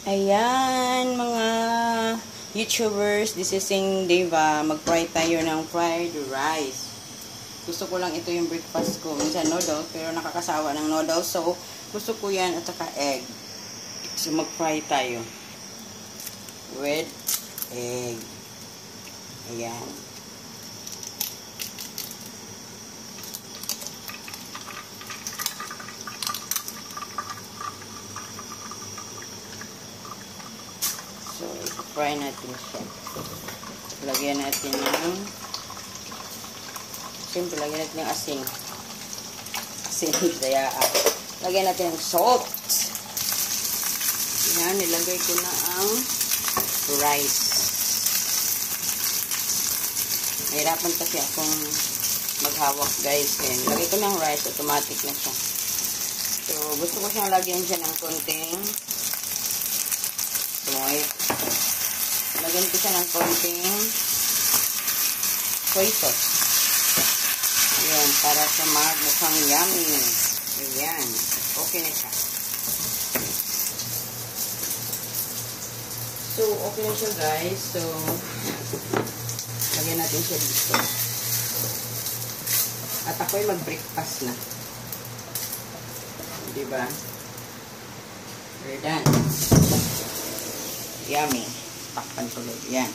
Ayan, mga YouTubers, this is Sing Deva. Mag-fry tayo ng fried rice. Gusto ko lang ito yung breakfast ko. Minsan noodles, pero nakakasawa ng noodles. So, gusto ko yan at saka egg. So, mag-fry tayo. With egg. Ayan. So, i-fry natin siya. Lagyan natin ng siyempre, lagyan natin ng asin. Asin, kaya lagyan natin ng salt. Yan, nilagay ko na ang rice. Nahirapan kasi akong maghawak, guys. Kaya nilagay ko ng rice, automatic na siya. So, gusto ko siyang lagyan siya ng konting right. Lagyan ko siya ng konting soy sauce. Ayan, para sa mukhang yummy. Ayan, okay na siya. So, okay na siya, guys. So, lagyan natin siya dito. At ako'y mag-breakfast na. Diba? We're done. Yummy. Takpan tuloy. Yan.